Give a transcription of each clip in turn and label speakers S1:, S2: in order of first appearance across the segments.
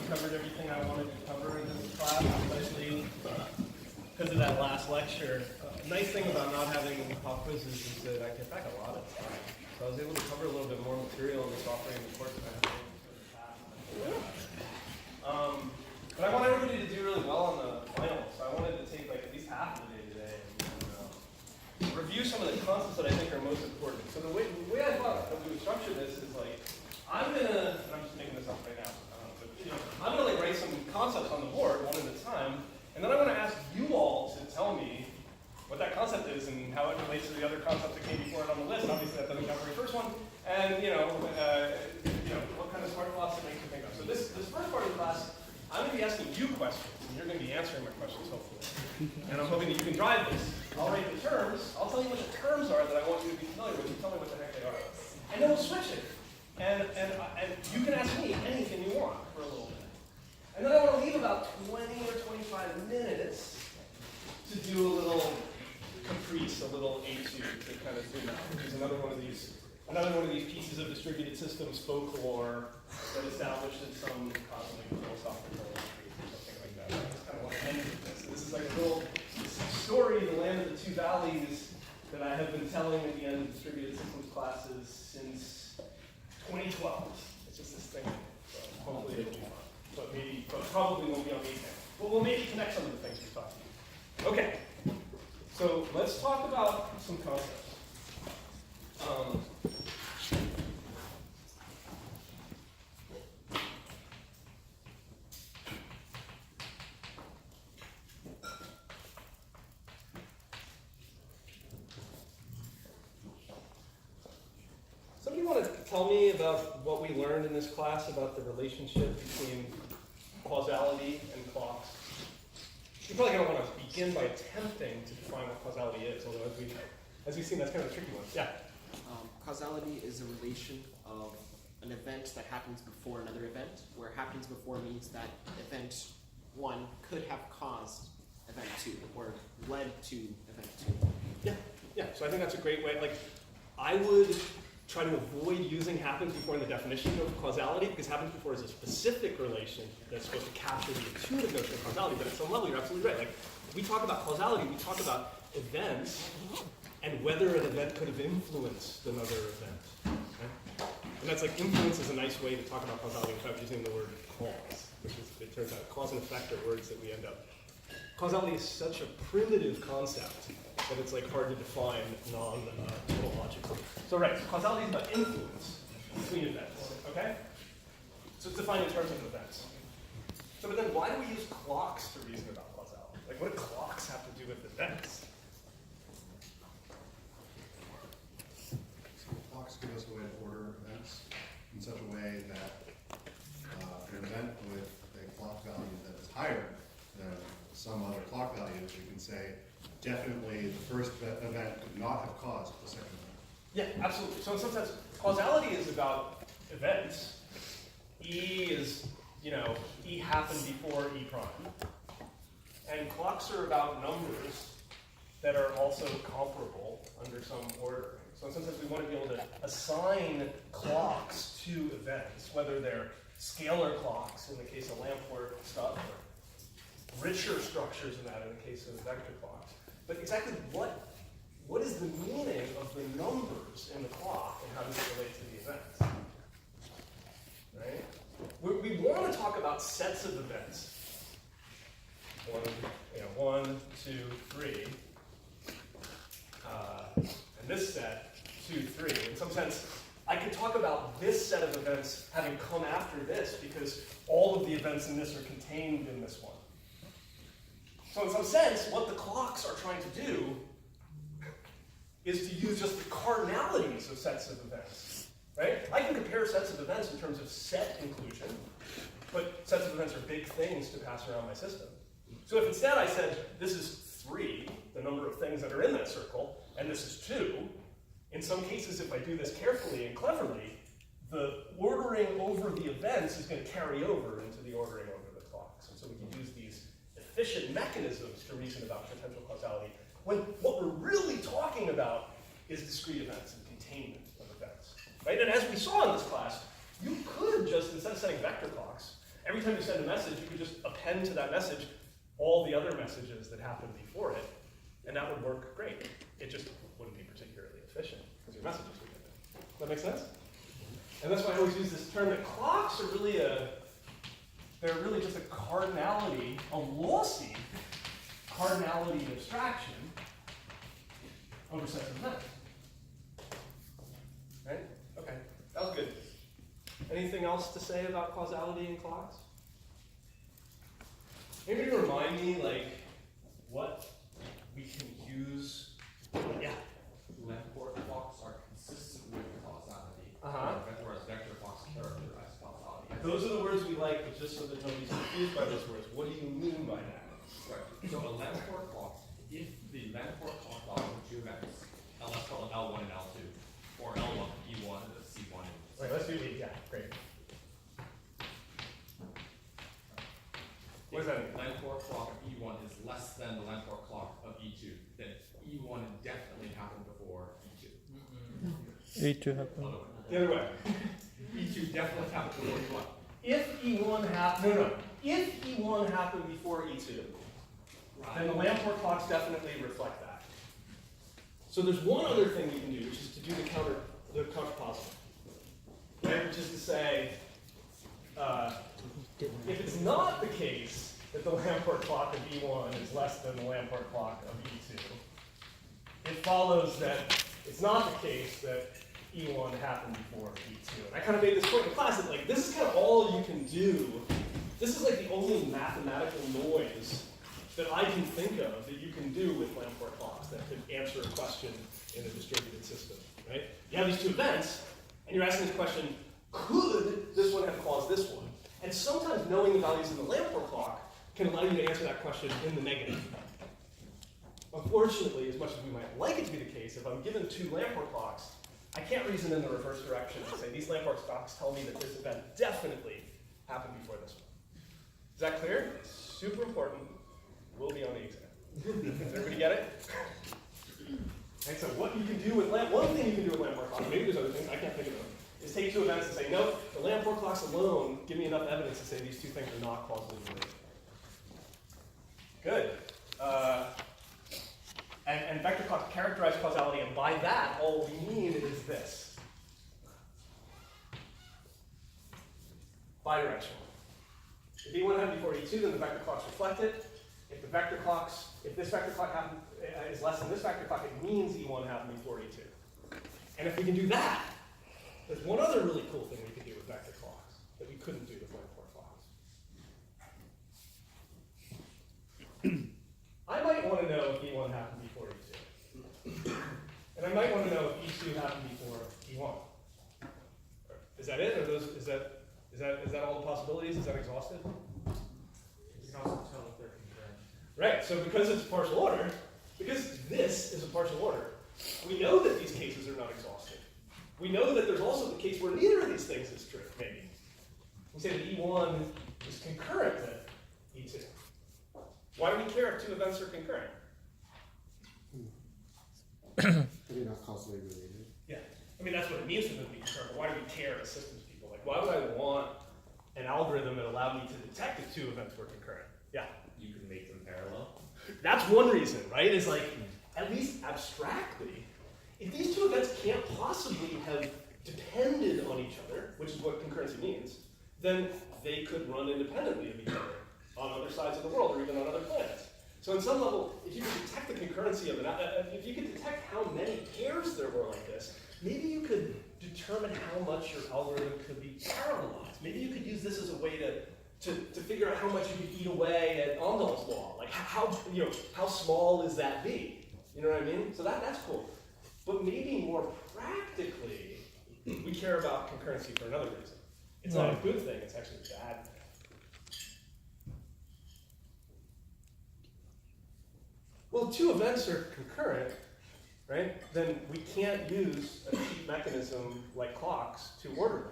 S1: covered everything I wanted to cover in this class, especially because of that last lecture. Nice thing about not having pop quizzes is that I get back a lot of time. So I was able to cover a little bit more material in the software and the course that I have but I want everybody to do really well on the final, so I wanted to take like at least half of the day today and review some of the concepts that I think are most important. So the way I thought that we would structure this is like, I'm just making this up right now, but I'm gonna like write some concepts on the board one at a time, and then I'm gonna ask you all to tell me what that concept is and how it relates to the other concepts that came before it on the list. Obviously that doesn't count for the first one, and what kind of smart thoughts it makes you think of. So this first part of the class, I'm going to be asking you questions, and you're going to be answering my questions, hopefully. And I'm hoping that you can drive this. I'll write the terms. I'll tell you what the terms are that I want you to be familiar with. You tell me what the heck they are. And then we'll switch it. And you can ask me anything you want for a little bit. And then I want to leave about 20 or 25 minutes to do a little caprice, a little etude to kind of zoom out, which is another one of these pieces of distributed systems folklore that established in some cosmic philosophical truth or something like that. I just kind of want to end with this. This is like a little story, the land of the two valleys, that I have been telling at the end of distributed systems classes since 2012. It's just this thing. So hopefully it'll be fun. But probably won't be on weekend. But we'll maybe connect some of the things we talked about. Okay. So let's talk about some concepts. Somebody want to tell me about what we learned in this class about the relationship between causality and clocks? You're probably going to want to begin by attempting to define what causality is, although as we've seen, that's kind of a tricky one. Yeah?
S2: Causality is a relation of an event that happens before another event, where happens before means that event 1 could have caused event 2, or led to event 2.
S1: Yeah. So I think that's a great way. Like, I would try to avoid using happens before in the definition of causality, because happens before is a specific relation that's supposed to capture the intuitive notion of causality, but at some level you're absolutely right. Like, we talk about causality, we talk about events, and whether an event could have influenced another event. Okay? And that's like, influence is a nice way to talk about causality without using the word cause, which is, it turns out, cause and effect are words that we end up. Causality is such a primitive concept that it's like hard to define non-logically. So right, so causality is about influence between events, okay? So it's defined in terms of events. So but then why do we use clocks to reason about causality? Like, what do clocks have to do with events?
S3: Clocks give us a way to order events in such a way that an event with a clock value that is higher than some other clock values, you can say definitely the first event could not have caused the second event.
S1: Yeah, absolutely. So in some sense, causality is about events. E is, E happened before E prime. And clocks are about numbers that are also comparable under some ordering. So in some sense, we want to be able to assign clocks to events, whether they're scalar clocks in the case of lamp work stuff, or richer structures in that in the case of vector clocks. But exactly what is the meaning of the numbers in the clock and how does it relate to the events? Right? We want to talk about sets of events. 1, 2, 3. And this set, 2, 3. In some sense, I could talk about this set of events having come after this because all of the events in this are contained in this one. So in some sense, what the clocks are trying to do is to use just the cardinalities of sets of events, right? I can compare sets of events in terms of set inclusion, but sets of events are big things to pass around my system. So if instead I said, this is 3, the number of things that are in that circle, and this is 2, in some cases, if I do this carefully and cleverly, the ordering over the events is going to carry over into the ordering over the clocks. And so we can use these efficient mechanisms to reason about potential causality, when what we're really talking about is discrete events and containment of events. Right? And as we saw in this class, you could just, instead of setting vector clocks, every time you send a message, you could just append to that message all the other messages that happened before it, and that would work great. It just wouldn't be particularly efficient, because your messages would get there. Does that make sense? And that's why I always use this term that clocks are really they're really just a cardinality, a lossy cardinality abstraction over sets of events. Right? Okay, that was good. Anything else to say about causality in clocks? Maybe remind me, like, what we can use. Yeah.
S4: Lamport clocks are consistent with causality, whereas vector clocks characterize causality.
S1: Those are the words we like, but just so that nobody's confused by those words. What do you mean by that?
S4: Right. So a Lamport clock, if the Lamport clock follows two events, let's call it L1 and L2, or L1, E1, and C1.
S1: Right, let's do E. Yeah, great. What does that mean?
S4: Lamport clock of E1 is less than the Lamport clock of E2, then E1 definitely happened before E2.
S5: E2 happened.
S1: The other way.
S4: E2 definitely happened before E1.
S1: If E1 happened, if E1 happened before E2, then the Lamport clocks definitely reflect that. So there's one other thing you can do, which is to do the counterpositive. Right? Which is to say, if it's not the case that the Lamport clock of E1 is less than the Lamport clock of E2, it follows that it's not the case that E1 happened before E2. And I kind of made this point in class that, like, this is kind of all you can do. This is like the only mathematical noise that I can think of that you can do with Lamport clocks that could answer a question in a distributed system, right? You have these two events, and you're asking this question, could this one have caused this one? And sometimes knowing the values in the Lamport clock can allow you to answer that question in the negative. Unfortunately, as much as we might like it to be the case, if I'm given two Lamport clocks, I can't reason in the reverse direction and say, these Lamport clocks tell me that this event definitely happened before this one. Is that clear? It's super important. Will be on the exam. Does everybody get it? And so what you can do with one thing you can do with Lamport clocks, maybe there's other things, I can't think of them, is take two events and say, no, the Lamport clocks alone give me enough evidence to say these two things are not causally related. Good. And vector clocks characterize causality, and by that, all we mean is this. Bidirectional. If E1 happened before E2, then the vector clocks reflect it. If this vector clock is less than this vector clock, it means E1 happened before E2. And if we can do that, there's one other really cool thing we can do with vector clocks that we couldn't do with Lamport clocks. I might want to know if E1 happened before E2. And I might want to know if E2 happened before E1. Is that it? Or is that all the possibilities? Is that exhaustive?
S4: You can also tell if they're concurrent.
S1: Right, so because it's partial order, because this is a partial order, we know that these cases are not exhaustive. We know that there's also the case where neither of these things is true, maybe. We say that E1 is concurrent to E2. Why do we care if two events are concurrent?
S6: They're not causally related.
S1: Yeah, I mean, that's what it means for them to be concurrent, but why do we care as systems people? Like, why would I want an algorithm that allowed me to detect if two events were concurrent? Yeah?
S4: You can make them parallel.
S1: That's one reason, right? Is like, at least abstractly, if these two events can't possibly have depended on each other, which is what concurrency means, then they could run independently of each other on other sides of the world or even on other planets. So in some level, if you could detect the concurrency of if you could detect how many pairs there were like this, maybe you could determine how much your algorithm could be parallelized. Maybe you could use this as a way to figure out how much you could eat away at Amdahl's law. Like how small is that B? You know what I mean? So that's cool. But maybe more practically, we care about concurrency for another reason. It's not a good thing, it's actually a bad thing. Well, two events are concurrent, right? Then we can't use a cheap mechanism like clocks to order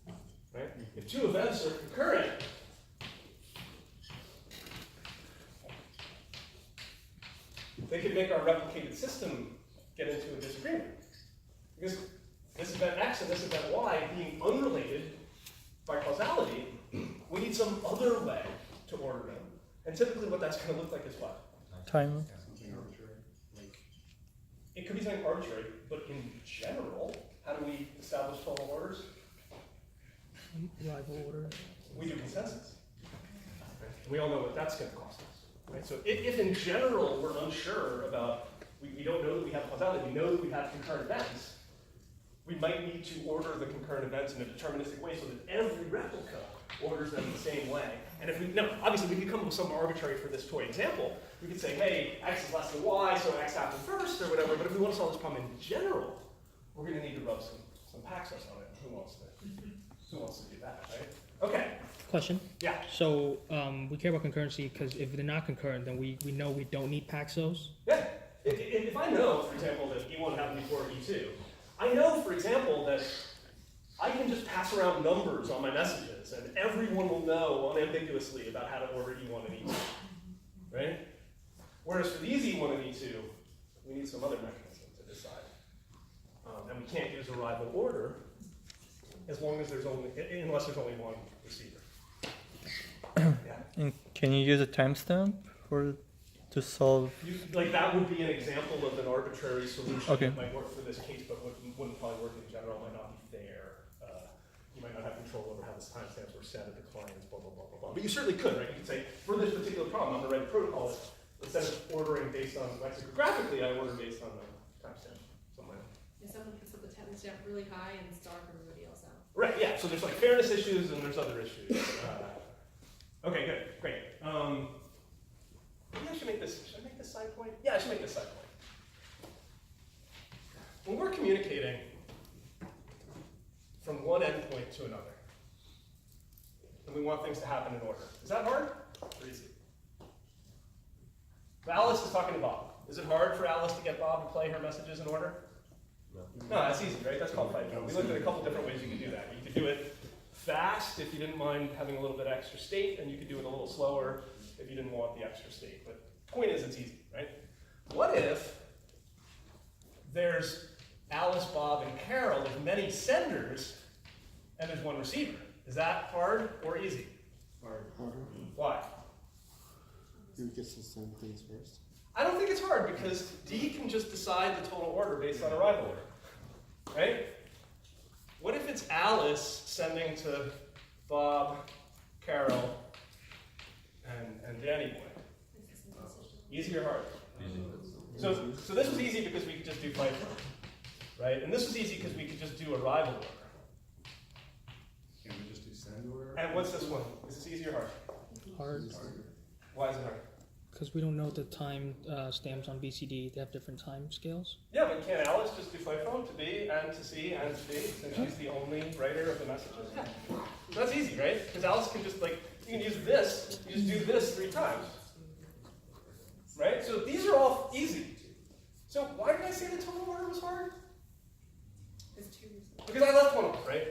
S1: them, right? If two events are concurrent, they could make our replicated system get into a disagreement. Because this event X and this event Y being unrelated by causality We need some other way to order them. And typically what that's going to look like is what?
S5: Time.
S3: Something arbitrary, like,
S1: It could be something arbitrary, but in general, how do we establish total orders?
S5: Rival order.
S1: We do consensus. And we all know what that's going to cost us. Right? So if in general we're unsure about, we don't know that we have causality, we know that we have concurrent events, we might need to order the concurrent events in a deterministic way so that every replica orders them the same way. And if we, now, obviously we could come up with some arbitrary for this toy example. We could say, hey, x is less than y, so x happened first or whatever, but if we want to solve this problem in general, we're going to need to rub some Paxos on it. Who wants to do that, right? Okay,
S5: Question.
S1: yeah.
S5: So we care about concurrency because if they're not concurrent, then we know we don't need Paxos.
S1: Yeah, if I know, for example, that E1 happened before E2, I know, for example, that I can just pass around numbers on my messages and everyone will know unambiguously about how to order E1 and E2, right? Whereas for these E1 and E2, we need some other mechanism to decide. And we can't use a rival order as long as unless there's only one receiver. Yeah.
S5: And can you use a timestamp to solve?
S1: Like that would be an example of an arbitrary solution
S5: Okay.
S1: that might work for this case, but wouldn't probably work in general, might not be fair. You might not have control over how the timestamps were set at the clients, blah, blah, blah, blah, blah. But you certainly could, right? You could say, for this particular problem, I'm going to write a protocol that instead of ordering based on lexicographically, I order based on the timestamp. Something like that.
S7: If someone puts up the timestamp really high and star for everybody else out.
S1: Right, yeah, so there's like fairness issues and there's other issues. Okay, good, great. Maybe I should make this, should I make this side point? Yeah, I should make this side point. When we're communicating from one endpoint to another, and we want things to happen in order, is that hard or easy? So Alice is talking to Bob. Is it hard for Alice to get Bob to play her messages in order? No, that's easy, right? That's called fight code. We looked at a couple different ways you could do that. You could do it fast if you didn't mind having a little bit extra state, and you could do it a little slower if you didn't want the extra state. But the point is, it's easy, right? What if there's Alice, Bob, and Carol with many senders, and there's one receiver? Is that hard or easy?
S6: Harder.
S1: Why?
S6: You get to send things first.
S1: I don't think it's hard because D can just decide the total order based on arrival order, right? What if it's Alice sending to Bob, Carol, and Danny Boy? Easy or hard? So this was easy because we could just do FIFO, right? And this was easy because we could just do arrival order.
S3: can we just do send order?
S1: And what's this one? Is this easy or hard?
S5: Hard.
S1: Why is it hard?
S5: Because we don't know the time stamps on BCD. They have different time scales.
S1: Yeah, but can Alice just do FIFO to B and to C and to D since she's the only writer of the messages? Yeah. So that's easy, right? Because Alice can just you can use this, you just do this 3 times. Right? So these are all easy. So why did I say the total order was hard?
S7: There's 2 reasons.
S1: Because I left one off, right?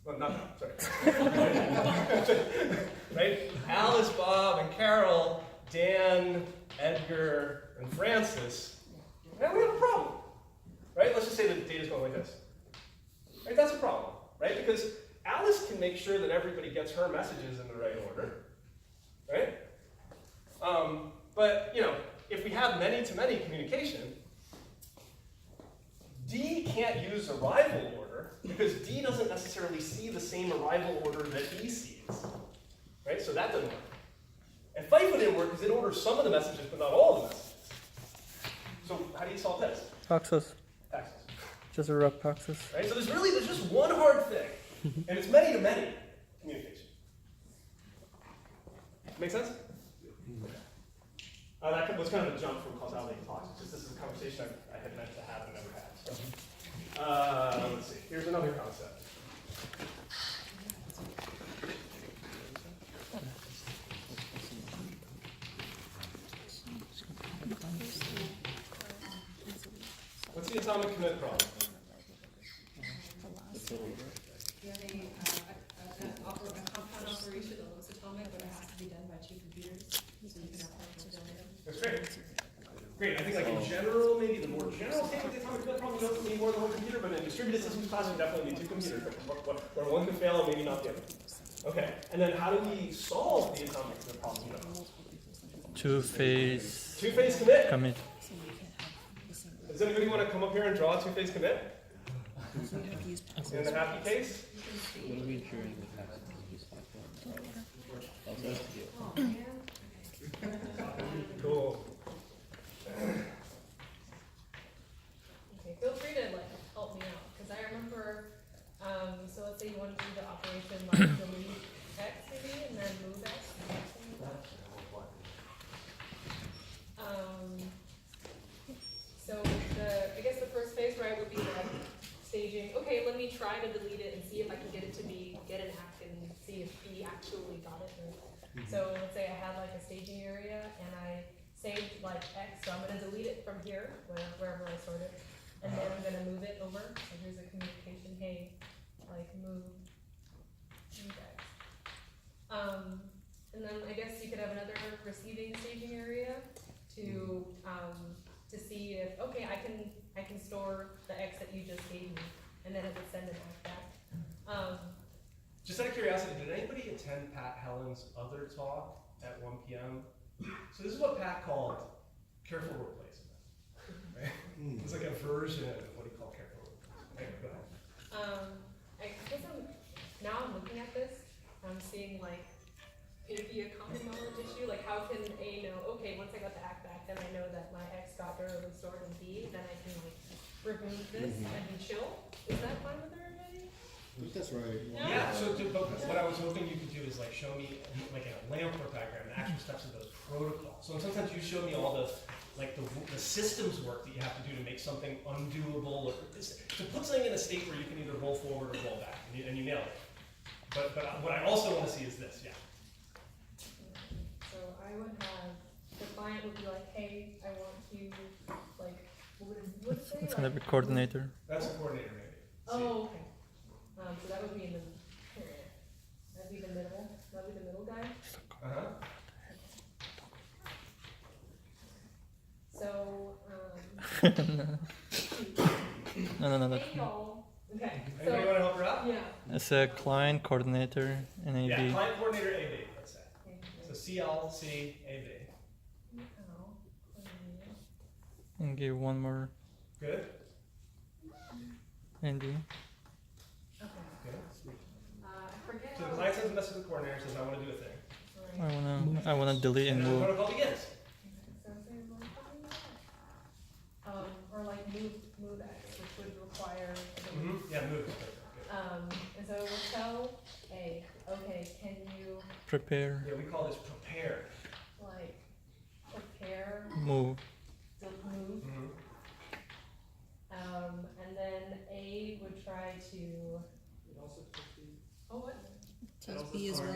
S1: Well, not that, sorry. Right? Alice, Bob, and Carol, Dan, Edgar, and Francis. Now we have a problem. Right? Let's just say that the data's going like this. Right? That's a problem. Right? Because Alice can make sure that everybody gets her messages in the right order. Right? But, if we have many-to-many communication, D can't use arrival order because D doesn't necessarily see the same arrival order that E sees. Right? So that doesn't work. And FIFO didn't work because it orders some of the messages, but not all of the messages. So how do you solve this?
S5: Paxos.
S1: Taxes.
S5: Just a rough Paxos.
S1: Right? So there's just one hard thing, and it's many-to-many communication. Make sense? That was kind of a jump from causality to talks. It's just this is a conversation I had meant to have and never had. So, let's see. Here's another concept. What's the atomic commit problem?
S7: You have a compound operation that looks atomic, but it has to be done by 2 computers, so you can have partial failure.
S1: That's great. Great. I think in general, maybe the more general statement of the atomic commit problem, you don't need more than one computer, but in a distributed systems class, you definitely need 2 computers, where one can fail and maybe not the other. Okay, and then how do we solve the atomic problem?
S8: Two-phase
S1: Two-phase commit.
S8: commit.
S1: Does anybody want to come up here and draw a two-phase commit? In the happy case? Cool.
S7: Okay, feel free to like help me out, because I remember, so let's say you want to do the operation like delete X maybe, and then move X. something like that. So I guess the first phase, right, would be like staging, okay, let me try to delete it and see if I can get it to be, get an act and see if B actually got it. So let's say I had like a staging area and I saved like X, so I'm gonna delete it from here, wherever I stored it. And then I'm gonna move it over, so here's a communication, hey, like move X. And then I guess you could have another receiving staging area to see if, okay, I can store the X that you just gave me, and then it would send an act back.
S1: Just out of curiosity, did anybody attend Pat Helen's other talk at 1 p.m.? So this is what Pat called careful replacement. Right? It's like a version of what he called careful replacement. Anyway, go ahead.
S7: I guess now I'm looking at this, I'm seeing like, it'd be a common knowledge issue, like how can A know, okay, once I got the act back, then I know that my X got durably stored in B, then I can like remove this and be chill? Is that fine with everybody?
S6: I think that's right.
S1: Yeah, so but what I was hoping you could do is like show me like in a Lamport diagram the actual steps of those protocols. So sometimes you show me all the like the systems work that you have to do to make something undoable, or to put something in a state where you can either roll forward or roll back, and you nail it. But what I also want to see is this, yeah.
S7: So I would have, the client would be like, hey, I want to, like, what would it say?
S8: It's gonna be coordinator.
S1: That's a coordinator maybe.
S7: Oh, okay. So that would be in the, that'd be the middle, that'd be the middle guy.
S1: Uh-huh.
S7: So,
S8: No.
S7: hey y'all, okay,
S1: Anybody
S7: so,
S1: want to help her out?
S7: yeah.
S8: It's a client coordinator and
S1: Yeah,
S8: AD.
S1: client coordinator AB, let's say.
S7: Okay.
S1: So CLC AB.
S7: Oh, coordinator.
S8: And give one more
S1: Good?
S8: ND.
S7: Okay.
S1: Good.
S7: I forget
S1: So the
S7: how.
S1: client sends a message to the coordinator, says I want to do a thing.
S7: Right.
S8: I wanna delete and
S1: And then the
S8: move.
S1: protocol begins.
S7: Or like move X, which would require.
S1: Yeah, move. Good.
S7: And so we'll tell A, okay, can you
S8: Prepare.
S1: Yeah, we call this prepare.
S7: like prepare,
S8: Move.
S7: move? And then A would try to. Oh, what?
S9: Tells B as well.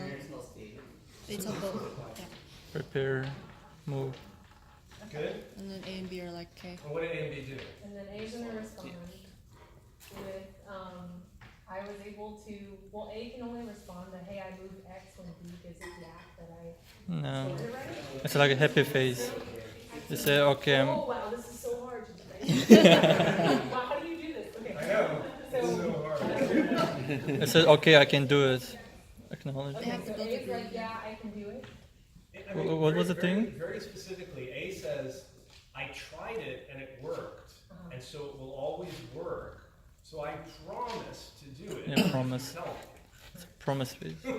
S9: They tell both. Yeah.
S8: Prepare. Move.
S1: Good?
S9: And then A and B are like, okay.
S1: Well, what did A and B do?
S7: And then A's gonna respond with, I was able to, well, A can only respond that, hey, I moved X when B gives it the act that I
S8: No.
S7: stored it right.
S8: It's like a happy face. You say, okay,
S7: Oh, wow, this is so hard to do. Wow, how do you do this? Okay.
S1: I know. It's
S7: So,
S1: so hard.
S8: I said, okay, I can do it. Acknowledge.
S7: okay, so A is like, yeah, I can do it.
S1: I mean,
S8: What was the
S1: very,
S8: thing?
S1: Very specifically, A says, I tried it and it worked, and so it will always work. So I promise to do it.
S8: Yeah, promise.
S1: Tell me.
S8: Promise face.
S7: So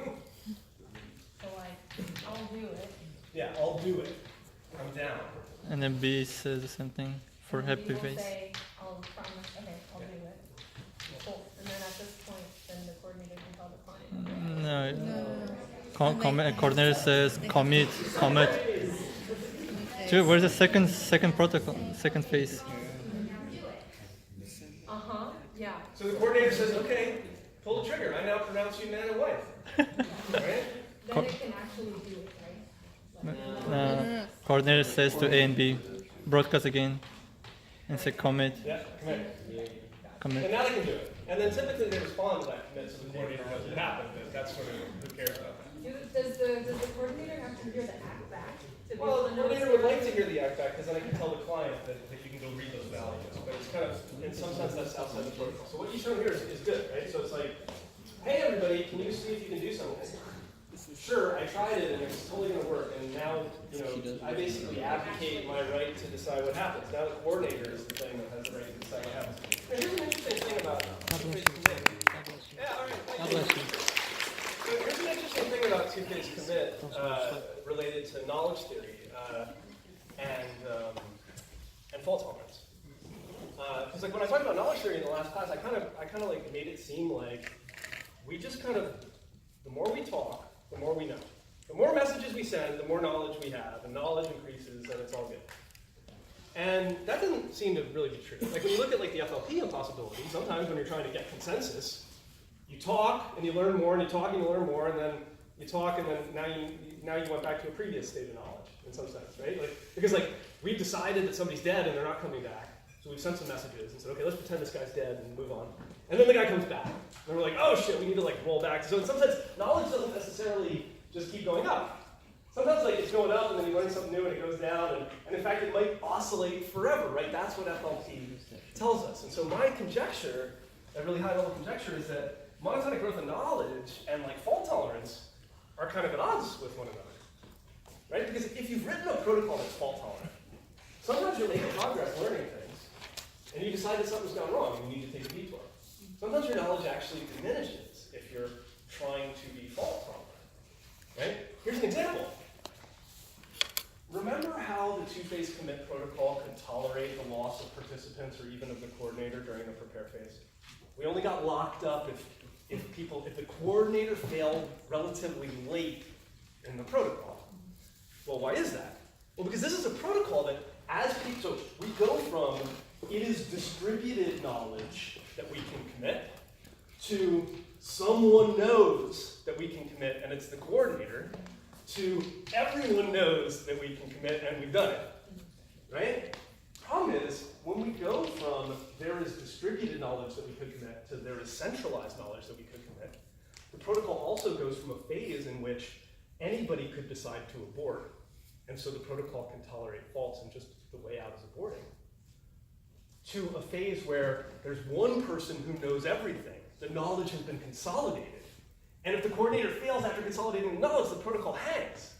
S7: like, I'll do it.
S1: Yeah, I'll do it. I'm down.
S8: And then B says the same thing for
S7: And then B
S8: happy
S7: will
S8: face.
S7: say, I'll promise, okay, I'll do it. Cool, and then at this point, then the coordinator can tell the client.
S8: No.
S9: No.
S8: Coordinator says commit. Dude, where's the second protocol? Second phase.
S7: Yeah.
S1: So the coordinator says, okay, pull the trigger. I now pronounce you man and wife. Right?
S7: Then it can actually do it, right?
S8: No. Coordinator says to A and B, broadcast again, and say commit.
S1: Yeah, commit. And
S8: Commit.
S1: now they can do it. And then typically they respond to that commit, so the coordinator knows it happened, but that's sort of who cares about that.
S7: Does the coordinator have to hear the act back? To be
S1: Well,
S7: able
S1: the
S7: to know
S1: coordinator
S7: it's
S1: would like to
S7: happening?
S1: hear the act back, because then I can tell the client that you can go read those values. But it's kind of, in some sense, that's outside the protocol. So what you show here is good, right? So it's like, hey everybody, can you see if you can do something? Sure, I tried it and it's totally going to work, and now, I basically abdicate my right to decide what happens. Now the coordinator is the thing that has the right to decide what happens. Now, here's an interesting thing about two-phase commit. Yeah, all right.
S5: God bless you.
S1: So here's an interesting thing about two-phase commit related to knowledge theory and fault tolerance. Because like when I talked about knowledge theory in the last class, I kind of like made it seem like we just kind of, the more we talk, the more we know. The more messages we send, the more knowledge we have, and knowledge increases, and it's all good. And that doesn't seem to really be true. Like when you look at like the FLP impossibility, sometimes when you're trying to get consensus, you talk and you learn more, and you talk and you learn more, and then you talk, and then now you went back to a previous state of knowledge in some sense, right? Like because like we've decided that somebody's dead and they're not coming back, so we've sent some messages and said, okay, let's pretend this guy's dead and move on. And then the guy comes back, and we're like, oh shit, we need to like roll back. So in some sense, knowledge doesn't necessarily just keep going up. Sometimes like it's going up, and then you learn something new, and it goes down, and in fact, it might oscillate forever, right? That's what FLP tells us. And so my conjecture, a really high-level conjecture, is that monotonic growth of knowledge and like fault tolerance are kind of at odds with one another, right? Because if you've written a protocol that's fault tolerant, sometimes you're making progress learning things, and you decide that something's gone wrong, and you need to take a detour. Sometimes your knowledge actually diminishes if you're trying to be fault tolerant, right? Here's an example. Remember how the two-phase commit protocol could tolerate the loss of participants or even of the coordinator during the prepare phase? We only got locked up if the coordinator failed relatively late in the protocol. Well, why is that? Well, because this is a protocol that so we go from it is distributed knowledge that we can commit to someone knows that we can commit and it's the coordinator to everyone knows that we can commit and we've done it, right? Problem is, when we go from there is distributed knowledge that we could commit to there is centralized knowledge that we could commit, the protocol also goes from a phase in which anybody could decide to abort. And so the protocol can tolerate faults and just the way out is aborting. To a phase where there's one person who knows everything. The knowledge has been consolidated. And if the coordinator fails after consolidating the knowledge, the protocol hangs.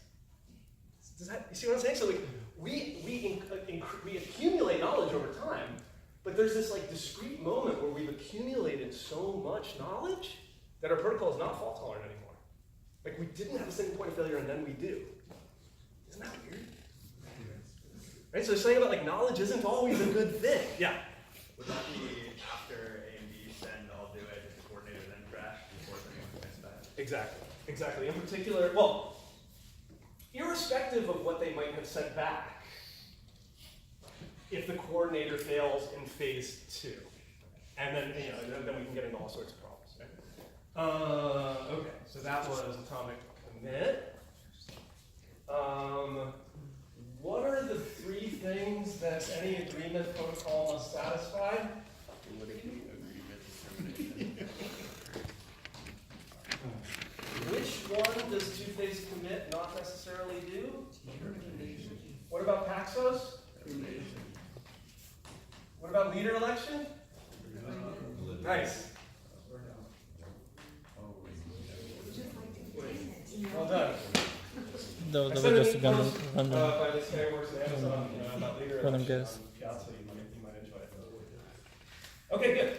S1: You see what I'm saying? So like, we accumulate knowledge over time, but there's this like discrete moment where we've accumulated so much knowledge that our protocol is not fault tolerant anymore. Like we didn't have a single point of failure and then we do. Isn't that weird? Right, so they're saying about like knowledge isn't always a good thing. Yeah.
S10: Would that be after A and B send I'll do it if the coordinator then crash before anyone commits back?
S1: Exactly. In particular, well, irrespective of what they might have sent back, if the coordinator fails in phase 2, and then then we can get into all sorts of problems. Right? Okay, so that was atomic commit. What are the 3 things that any agreement protocol must satisfy? Which one does two-phase commit not necessarily do? What about Paxos? What about leader election? Nice. Well done.
S8: Those were just random
S1: By this guy who works at Amazon about leader
S8: random
S1: election
S8: guess.
S1: on Piazza, you might enjoy it. Okay, good.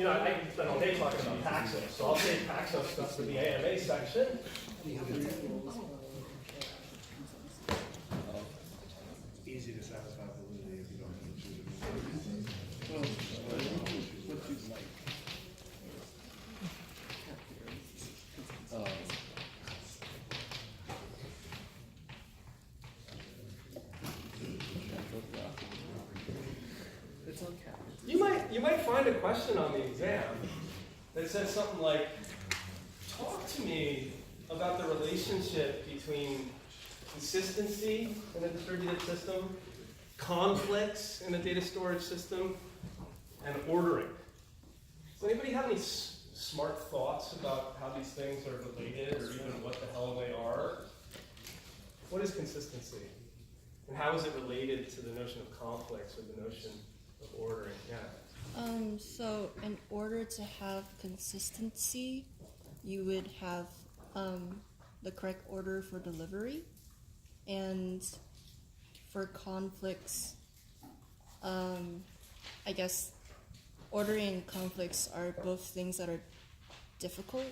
S1: I can spend all day talking about Paxos, so I'll save Paxos stuff for the AMA section.
S3: Easy to satisfy validity if you don't have to choose it.
S1: You might find a question on the exam that says something like, talk to me about the relationship between consistency in a distributed system, conflicts in a data storage system, and ordering. Does anybody have any smart thoughts about how these things are related or even what the hell they are? What is consistency? And how is it related to the notion of conflicts or the notion of ordering? Yeah.
S9: So in order to have consistency, you would have the correct order for delivery, and for conflicts, I guess ordering and conflicts are both things that are difficult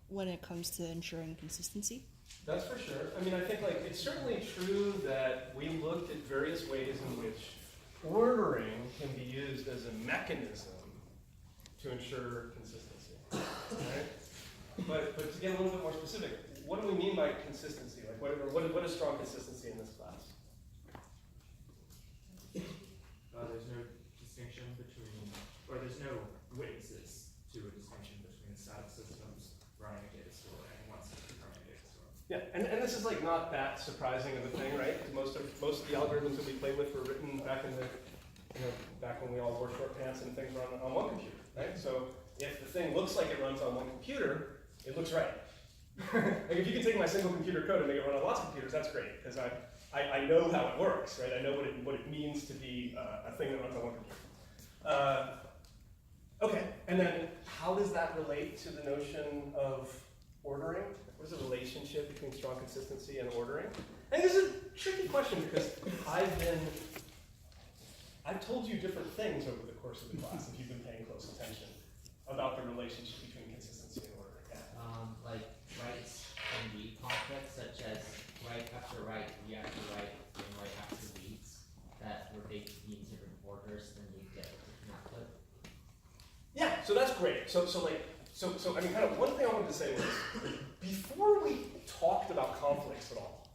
S9: when it comes to ensuring consistency.
S1: That's for sure. I mean, I think like it's certainly true that we looked at various ways in which ordering can be used as a mechanism to ensure consistency, right? But to get a little bit more specific, what do we mean by consistency? Like, what is strong consistency in this class?
S11: There's no distinction between, or there's no witnesses to a distinction between static systems running a data store and one system running a data store.
S1: Yeah, and this is like not that surprising of a thing, right? Because most of the algorithms that we played with were written back in the, back when we all wore short pants and things run on one computer, right? So if the thing looks like it runs on one computer, it looks right. Like if you can take my single computer code and make it run on lots of computers, that's great, because I know how it works, right? I know what it means to be a thing that runs on one computer. Okay, and then how does that relate to the notion of ordering? What is the relationship between strong consistency and ordering? I think this is a tricky question because I've told you different things over the course of the class, if you've been paying close attention, about the relationship between consistency and ordering. Yeah.
S12: Like writes and read conflicts, such as write after write, read after write, and write after reads, that where they need different orders and you get a different output.
S1: Yeah, so that's great. So I mean, kind of one thing I wanted to say was, before we talked about conflicts at all,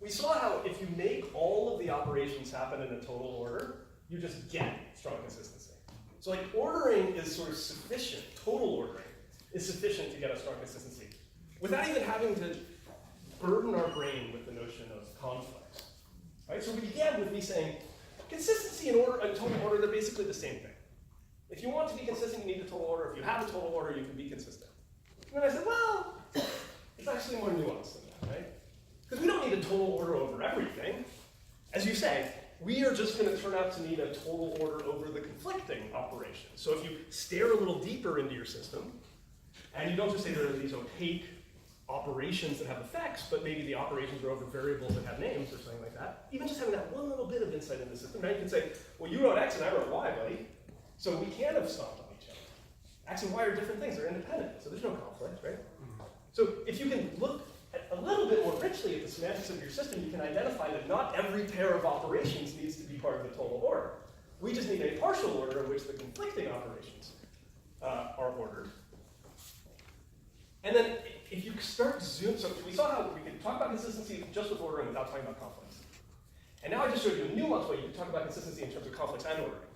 S1: we saw how if you make all of the operations happen in a total order, you just get strong consistency. So like ordering is sort of sufficient, total ordering is sufficient to get a strong consistency, without even having to burden our brain with the notion of conflicts. Right? So we began with me saying, consistency and order and total order, they're basically the same thing. If you want to be consistent, you need a total order. If you have a total order, you can be consistent. And then I said, well, it's actually more nuanced than that, right? Because we don't need a total order over everything. As you say, we are just going to turn out to need a total order over the conflicting operations. So if you stare a little deeper into your system, and you don't just say there are these opaque operations that have effects, but maybe the operations are over variables that have names or something like that, even just having that one little bit of insight in the system, now you can say, well, you wrote X and I wrote Y, buddy. So we can't have stomped on each other. X and Y are different things, they're independent, so there's no conflict, right? So if you can look a little bit more richly at the semantics of your system, you can identify that not every pair of operations needs to be part of the total order. We just need a partial order in which the conflicting operations are ordered. And then if you start zoom, so we saw how we could talk about consistency just with ordering without talking about conflicts. And now I just showed you a nuanced way you can talk about consistency in terms of conflicts and ordering.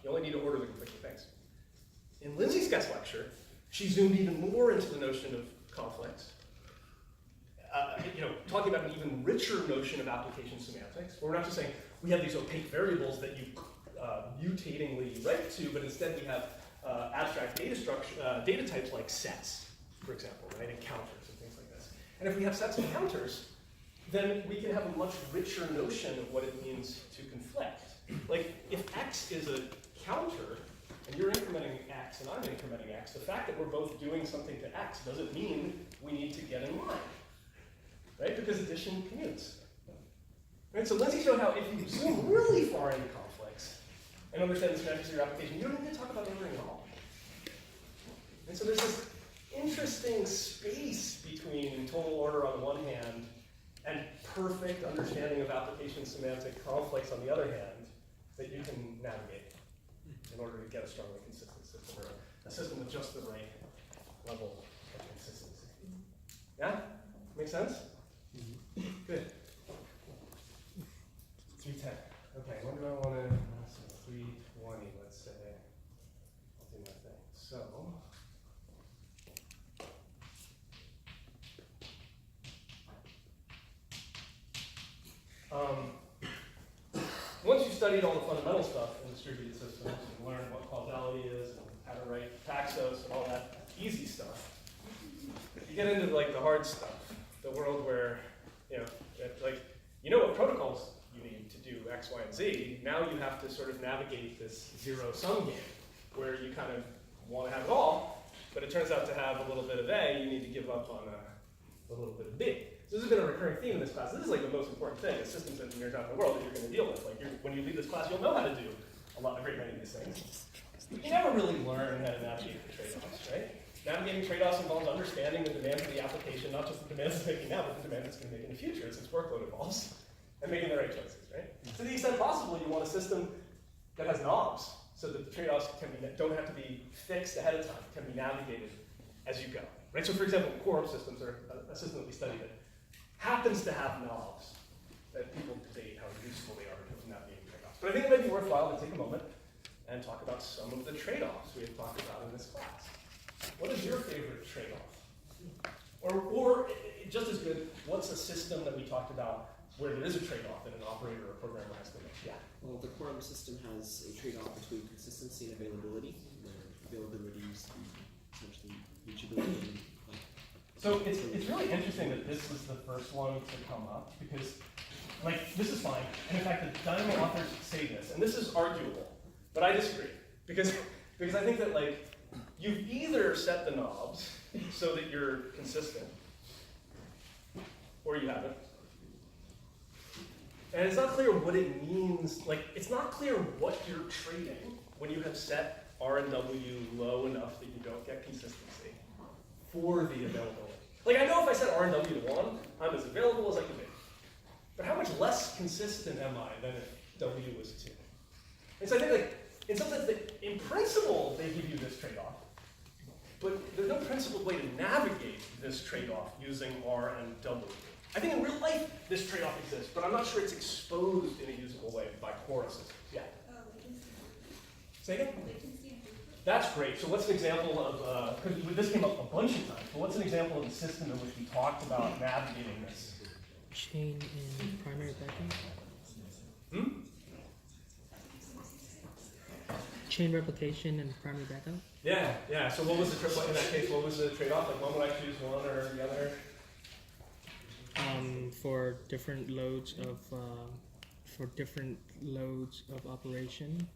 S1: You only need to order the conflicting things. In Lindsay's guest lecture, she zoomed even more into the notion of conflicts. Talking about an even richer notion of application semantics, where we're not just saying we have these opaque variables that you mutatingly write to, but instead we have abstract data types like sets, for example, right, and counters and things like this. And if we have sets and counters, then we can have a much richer notion of what it means to conflict. Like, if X is a counter, and you're incrementing X and I'm incrementing X, the fact that we're both doing something to X doesn't mean we need to get in line, right? Because addition commutes. Right? So Lindsay showed how if you zoom really far into conflicts and understand the semantics of your application, you don't need to talk about ordering at all. And so there's this interesting space between total order on the one hand and perfect understanding of application semantic conflicts on the other hand that you can navigate in order to get a strongly consistent system, or a system with just the right level of consistency. Yeah? Make sense? Good. 310. Okay, when do I want to, 320, let's say. I'll do my thing. So, once you've studied all the fundamental stuff in distributed systems and learned what causality is and how to write Paxos and all that easy stuff, you get into like the hard stuff, the world where, you know what protocols you need to do X, Y, and Z. Now you have to sort of navigate this zero-sum game. where you kind of want to have it all, but it turns out to have a little bit of A, you need to give up on a little bit of B. So this has been a recurring theme in this class. This is like the most important thing as systems engineers out in the world that you're going to deal with. Like when you leave this class, you'll know how to do a great many of these things. But you never really learn how to navigate the trade-offs, right? Navigating trade-offs involves understanding the demands of the application, not just the demands it's making now, but the demands it's going to make in the future as its workload evolves, and making the right choices, right? To the extent possible, you want a system that has knobs, so that the trade-offs don't have to be fixed ahead of time, can be navigated as you go, right? So for example, quorum systems are a system that we study that happens to have knobs that people debate how useful they are in terms of navigating trade-offs. But I think it might be worthwhile to take a moment and talk about some of the trade-offs we have talked about in this class. What is your favorite trade-off? Or just as good, what's a system that we talked about where there is a trade-off that an operator or programmer has to make? Yeah.
S2: Well, the quorum system has a trade-off between consistency and availability, where availability is essentially reachability.
S1: So it's really interesting that this is the first one to come up because, like, this is fine. And in fact, the Dynamo authors say this, and this is arguable, but I disagree because I think that like you've either set the knobs so that you're consistent, or you haven't. And it's not clear what it means. Like, it's not clear what you're trading when you have set R and W low enough that you don't get consistency for the availability. Like, I know if I set R and W to 1, I'm as available as I can be. But how much less consistent am I than if W was 2? And so I think, like, in some sense, that in principle, they give you this trade-off. But there's no principled way to navigate this trade-off using R and W. I think in real life, this trade-off exists, but I'm not sure it's exposed in a usable way by quorum systems. Yeah? Say again? That's great. So what's an example of, because this came up a bunch of times, but what's an example of a system in which we talked about navigating this?
S5: Chain and primary backup. Chain replication and primary backup.
S1: Yeah. So what was the in that case? What was the trade-off? Like, when would I choose one or the other?
S5: For different loads of operation,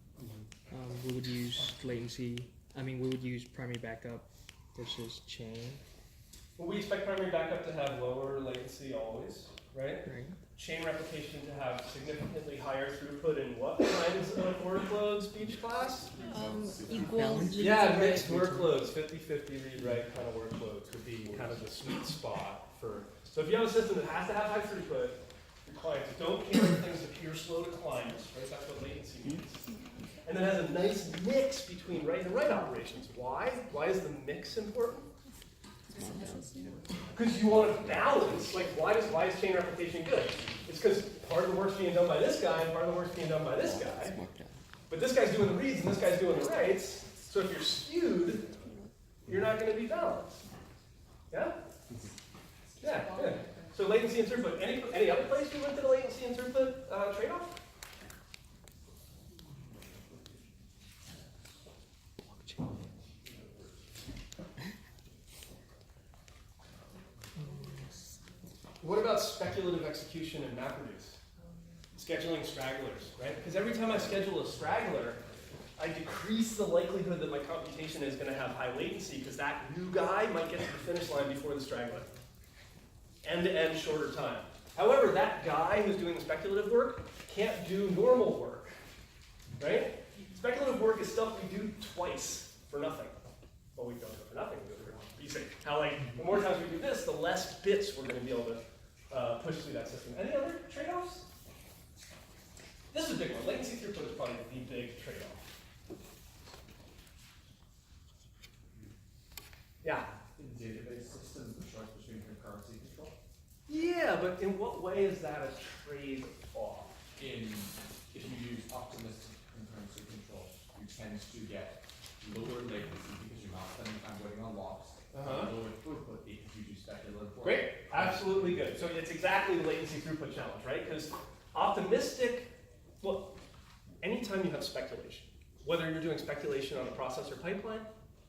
S5: we would use latency. We would use primary backup versus chain.
S1: Well, we expect primary backup to have lower latency always, right?
S5: Right.
S1: Chain replication to have significantly higher throughput in what kinds of workloads, Beach class?
S9: Equal.
S1: Yeah, mixed workloads, 50-50 read-write kind of workloads would be kind of the sweet spot for. So if you have a system that has to have high throughput, your clients don't care if things appear slow to clients, right? That's what latency means. And then has a nice mix between write and write operations. Why? Why is the mix important? Because you want to balance. Like, why is chain replication good? It's because part of the work's being done by this guy and part of the work's being done by this guy. But this guy's doing the reads and this guy's doing the writes. So if you're skewed, you're not going to be balanced. Yeah? Yeah, good. So latency and throughput. Any other place we went to the latency and throughput trade-off? What about speculative execution and MapReduce? Scheduling stragglers, right? Because every time I schedule a straggler, I decrease the likelihood that my computation is going to have high latency because that new guy might get to the finish line before the straggler. End-to-end shorter time. However, that guy who's doing the speculative work can't do normal work, right? Speculative work is stuff we do twice for nothing. Well, we don't do it for nothing. We do it for nothing. You say, how the more times we do this, the less bits we're going to be able to push through that system. Any other trade-offs? This is a big one. Latency throughput is probably the big trade-off. Yeah?
S4: In database systems, the choice between concurrency control?
S1: Yeah, but in what way is that a trade-off?
S4: If you use optimistic concurrency control, you tend to get lower latency because you're not spending time waiting on locks. Lower throughput because you do speculative work.
S1: Great, absolutely good. So it's exactly the latency throughput challenge, right? Because optimistic, well, anytime you have speculation, whether you're doing speculation on a processor pipeline,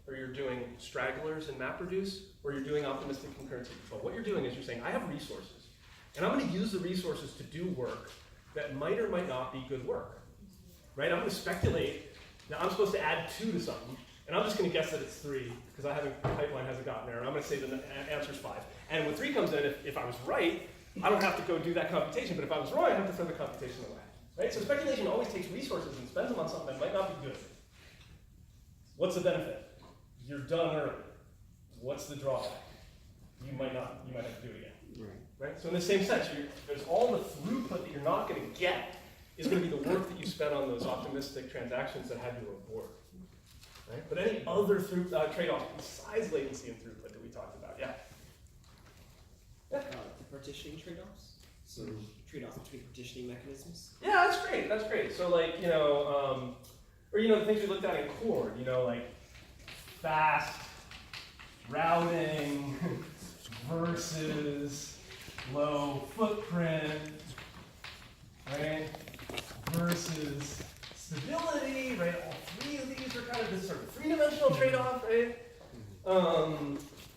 S1: or you're doing stragglers in MapReduce, or you're doing optimistic concurrency control, what you're doing is you're saying, I have resources, and I'm going to use the resources to do work that might or might not be good work, right? I'm going to speculate Now I'm supposed to add 2 to something, and I'm just going to guess that it's 3 because the pipeline hasn't gotten there, and I'm going to say the answer's 5. And when 3 comes in, if I was right, I don't have to go do that computation, but if I was wrong, I have to throw the computation away. Right? So speculation always takes resources and spends them on something that might not be good. What's the benefit? You're done early. What's the drawback? You might have to do it again. Right? So in the same sense, there's all the throughput that you're not going to get is going to be the work that you spent on those optimistic transactions that had you abort. Right? But any other trade-offs besides latency and throughput that we talked about? Yeah?
S2: The partitioning trade-offs. So trade-offs between partitioning mechanisms.
S1: Yeah, that's great. That's great. So like, or the things we looked at in core, like fast routing versus low footprint, right? Versus stability, right? All 3 of these are kind of this sort of 3-dimensional trade-off, right?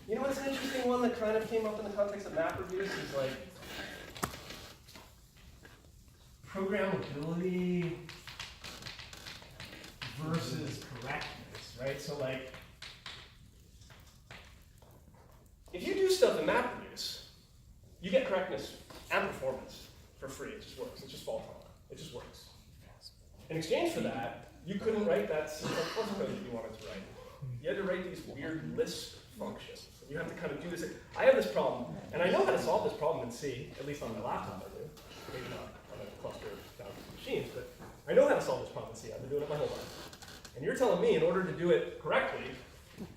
S1: What's an interesting one that kind of came up in the context of map reviews is like programmability versus correctness, right? So like, if you do stuff in map reviews, you get correctness and performance for free. It just works. It's just fault tolerant. It just works. In exchange for that, you couldn't write that simple plus code that you wanted to write. You had to write these weird Lisp functions. You have to kind of do this. I have this problem, and I know how to solve this problem in C, at least on my laptop I do. Maybe not on a cluster of thousands of machines, but I know how to solve this problem in C. I've been doing it my whole life. And you're telling me in order to do it correctly,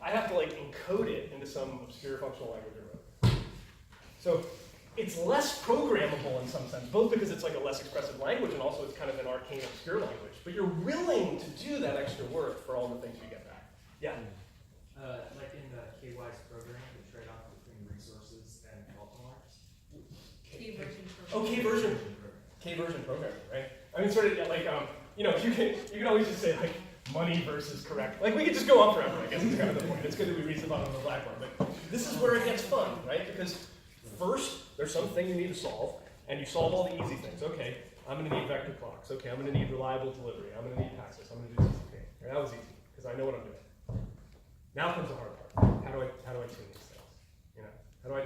S1: I have to like encode it into some obscure functional language I wrote. So it's less programmable in some sense, both because it's like a less expressive language and also it's kind of an arcane obscure language. But you're willing to do that extra work for all the things you get back. Yeah?
S11: Like in the KY's program, the trade-off between resources and fault tolerance.
S7: K-version
S1: Oh,
S7: program.
S1: K-version programming, right? I mean, sort of like, you can always just say like money versus correct. Like we could just go on forever, I guess is kind of the point. It's good that we read the bottom of the blackboard, but this is where it gets fun, right? Because first, there's something you need to solve, and you solve all the easy things. Okay, I'm gonna need vector clocks. Okay, I'm gonna need reliable delivery. I'm gonna need access. I'm gonna do this. Okay, and that was easy, because I know what I'm doing. Now comes the hard part. How do I tune these things? How do I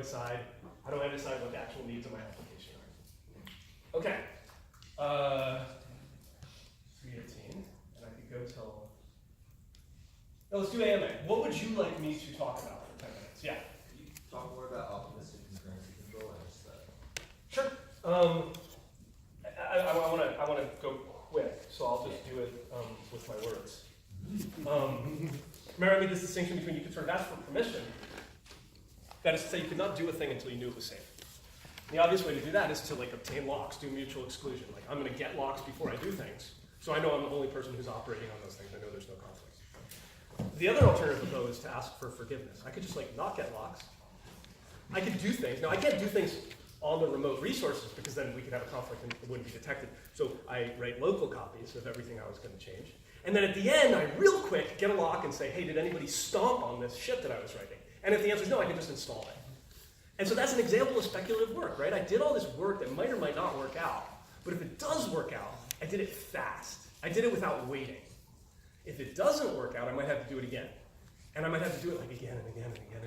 S1: decide what the actual needs of my application are? Okay. 3:18, and I could go till. No, let's do AMA. What would you like me to talk about for 10 minutes? Yeah.
S4: Can you talk more about optimistic concurrency control and just
S1: Sure. I want to go quick, so I'll just do it with my words. Remember I made this distinction between you could sort of ask for permission. That is to say, you could not do a thing until you knew it was safe. The obvious way to do that is to like obtain locks, do mutual exclusion. Like I'm going to get locks before I do things, so I know I'm the only person who's operating on those things. I know there's no conflict. The other alternative, though, is to ask for forgiveness. I could just like not get locks. I could do things. Now I can't do things on the remote resources because then we could have a conflict and it wouldn't be detected. So I write local copies of everything I was going to change. And then at the end, I real quick get a lock and say, hey, did anybody stomp on this shit that I was writing? And if the answer is no, I can just install it. And so that's an example of speculative work, right? I did all this work that might or might not work out. But if it does work out, I did it fast. I did it without waiting. If it doesn't work out, I might have to do it again. And I might have to do it like again and again and again.